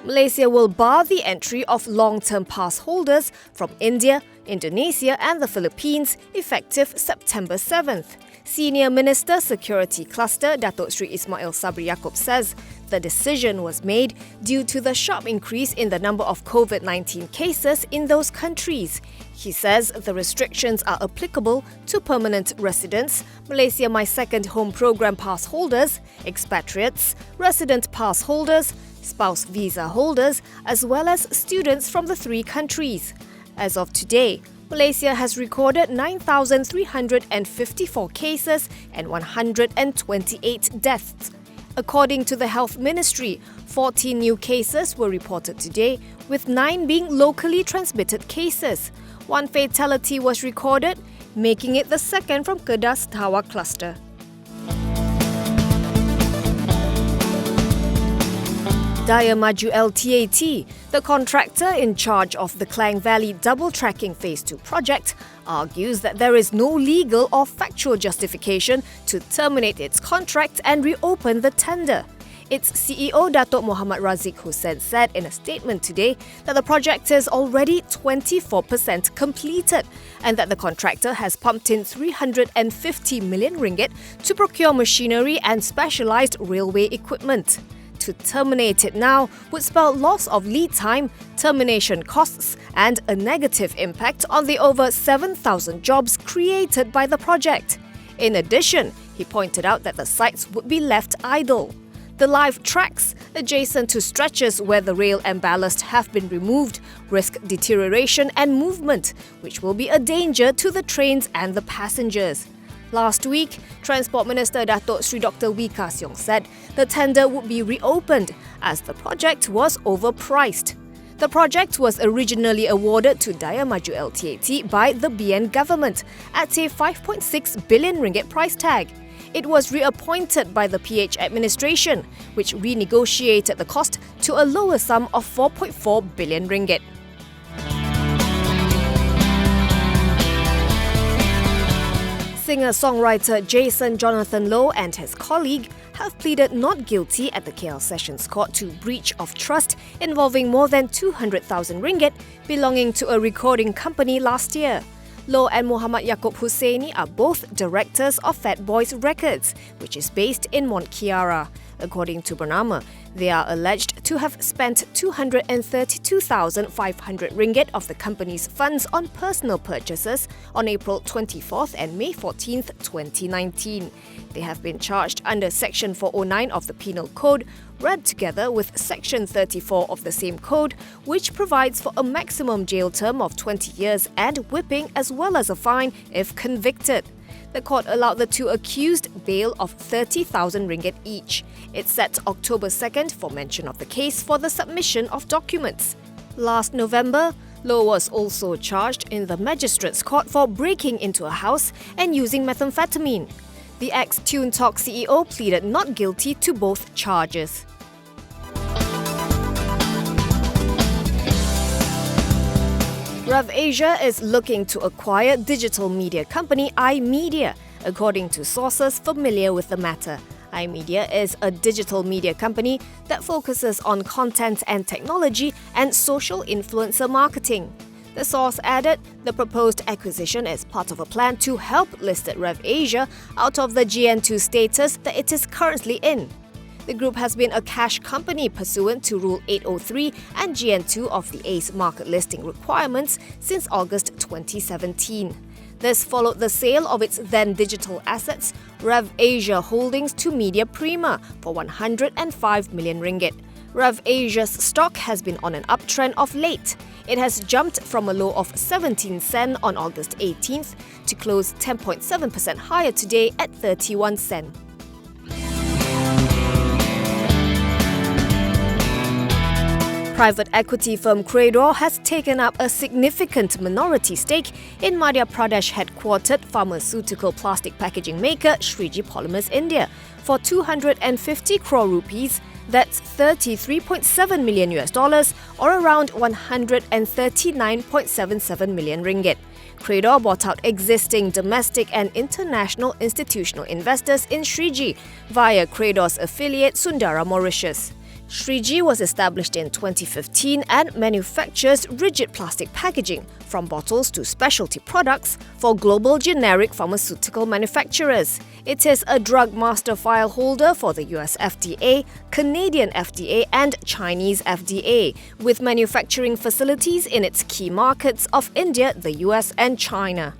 Malaysia will bar the entry of long-term pass holders from India, Indonesia and the Philippines effective September 7th. Senior Minister Security Cluster Datuk Sri Ismail Sabri Yaakob says the decision was made due to the sharp increase in the number of COVID-19 cases in those countries. He says the restrictions are applicable to permanent residents, Malaysia My Second Home Programme pass holders, expatriates, resident pass holders, spouse visa holders, as well as students from the three countries. As of today, Malaysia has recorded 9,354 cases and 128 deaths. According to the Health Ministry, 14 new cases were reported today, with 9 being locally transmitted cases. 1 fatality was recorded, making it the second from Kedah Tawa cluster. Daya Maju LTAT, the contractor in charge of the Klang Valley Double Tracking Phase 2 project, argues that there is no legal or factual justification to terminate its contract and reopen the tender. Its CEO Datuk Muhammad Razik Hussain said in a statement today that the project is already 24% completed and that the contractor has pumped in 350 million ringgit to procure machinery and specialised railway equipment. To terminate it now would spell loss of lead time, termination costs and a negative impact on the over 7,000 jobs created by the project. In addition, he pointed out that the sites would be left idle. The live tracks, adjacent to stretches where the rail and ballast have been removed, risk deterioration and movement, which will be a danger to the trains and the passengers. Last week, Transport Minister Datuk Sri Dr. Wee Ka Siong said the tender would be reopened as the project was overpriced. The project was originally awarded to Daya Maju LTAT by the BN government at a 5.6 billion ringgit price tag. It was reappointed by the PH administration, which renegotiated the cost to a lower sum of 4.4 billion ringgit. Singer-songwriter Jason Jonathan Low and his colleague have pleaded not guilty at the KL Sessions Court to breach of trust involving more than 200,000 ringgit belonging to a recording company last year. Low and Muhammad Yaakob Hussaini are both directors of Fat Boys Records, which is based in Mont Kiara. According to Bernama, they are alleged to have spent 232,500 ringgit of the company's funds on personal purchases on April 24th and May 14th, 2019. They have been charged under Section 409 of the Penal Code, read together with Section 34 of the same code, which provides for a maximum jail term of 20 years and whipping as well as a fine if convicted. The court allowed the two accused bail of 30,000 ringgit each. It set October 2nd for mention of the case for the submission of documents. Last November, Low was also charged in the Magistrates Court for breaking into a house and using methamphetamine. The ex-Tune Talk CEO pleaded not guilty to both charges. Rev Asia is looking to acquire digital media company iMedia, according to sources familiar with the matter. iMedia is a digital media company that focuses on content and technology and social influencer marketing. The source added the proposed acquisition is part of a plan to help listed Rev Asia out of the GN2 status that it is currently in. The group has been a cash company pursuant to Rule 803 and GN2 of the ACE market listing requirements since August 2017. This followed the sale of its then digital assets, Rev Asia Holdings, to Media Prima for 105 million ringgit. Rev Asia's stock has been on an uptrend of late. It has jumped from a low of 17 sen on August 18th to close 10.7% higher today at 31 sen. Private equity firm Credor has taken up a significant minority stake in Madhya Pradesh-headquartered pharmaceutical plastic packaging maker Sriji Polymers India for 250 crore rupees, that's $33.7 million or around 139.77 million ringgit. Credor bought out existing domestic and international institutional investors in Sriji via Credor's affiliate Sundara Mauritius. Sriji was established in 2015 and manufactures rigid plastic packaging, from bottles to specialty products, for global generic pharmaceutical manufacturers. It is a drug master file holder for the US FDA, Canadian FDA and Chinese FDA, with manufacturing facilities in its key markets of India, the US and China.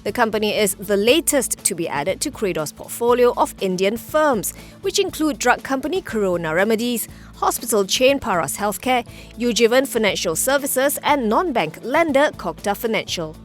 The company is the latest to be added to Credor's portfolio of Indian firms, which include drug company Corona Remedies, hospital chain Paras Healthcare, Ujivan Financial Services and non-bank lender Kokta Financial.